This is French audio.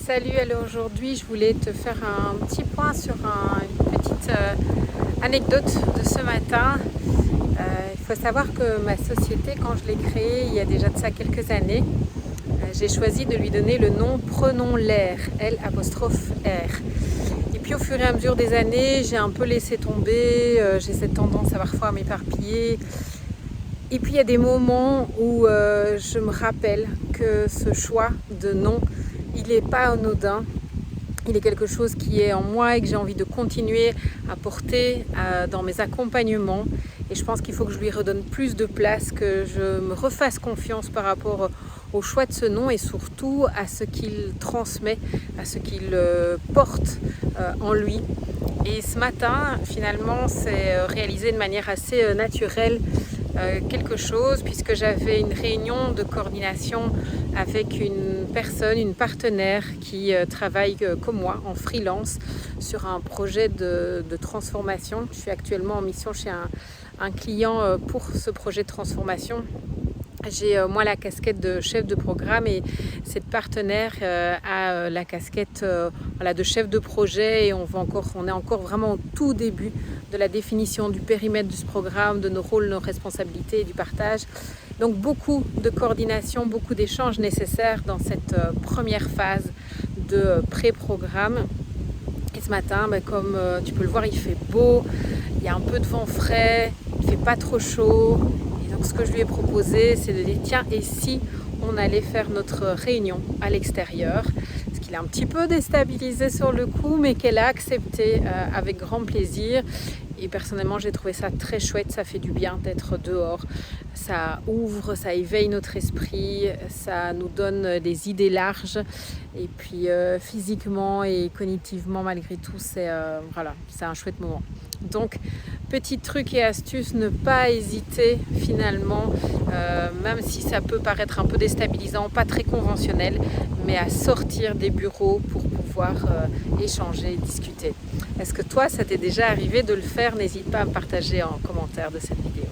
Salut, alors aujourd'hui je voulais te faire un petit point sur une petite anecdote de ce matin. Il faut savoir que ma société, quand je l'ai créée il y a déjà de ça quelques années, j'ai choisi de lui donner le nom Prenons l'air, L''R. Et puis au fur et à mesure des années, j'ai un peu laissé tomber, j'ai cette tendance à parfois m'éparpiller. Et puis il y a des moments où je me rappelle que ce choix de nom, il n'est pas anodin. Il est quelque chose qui est en moi et que j'ai envie de continuer à porter dans mes accompagnements. Et je pense qu'il faut que je lui redonne plus de place, que je me refasse confiance par rapport au choix de ce nom et surtout à ce qu'il transmet, à ce qu'il porte en lui. Et ce matin, finalement, c'est réalisé de manière assez naturelle quelque chose, puisque j'avais une réunion de coordination avec une personne, une partenaire qui travaille comme moi en freelance sur un projet de transformation. Je suis actuellement en mission chez un client pour ce projet de transformation. J'ai moi la casquette de chef de programme et cette partenaire a la casquette de chef de projet, et on est encore vraiment au tout début de la définition du périmètre de ce programme, de nos rôles, nos responsabilités et du partage. Donc beaucoup de coordination, beaucoup d'échanges nécessaires dans cette première phase de pré-programme. Et ce matin, comme tu peux le voir, il fait beau, il y a un peu de vent frais, il ne fait pas trop chaud. Donc ce que je lui ai proposé, c'est de dire tiens, et si on allait faire notre réunion à l'extérieur, ce qu'il a un petit peu déstabilisé sur le coup, mais qu'elle a accepté avec grand plaisir. Et personnellement, j'ai trouvé ça très chouette, ça fait du bien d'être dehors. Ça ouvre, ça éveille notre esprit, ça nous donne des idées larges. Et puis physiquement et cognitivement, malgré tout, c'est un chouette moment. Donc, petit truc et astuce, ne pas hésiter finalement, même si ça peut paraître un peu déstabilisant, pas très conventionnel, mais à sortir des bureaux pour pouvoir échanger et discuter. Est-ce que toi, ça t'est déjà arrivé de le faire? N'hésite pas à me partager en commentaire de cette vidéo.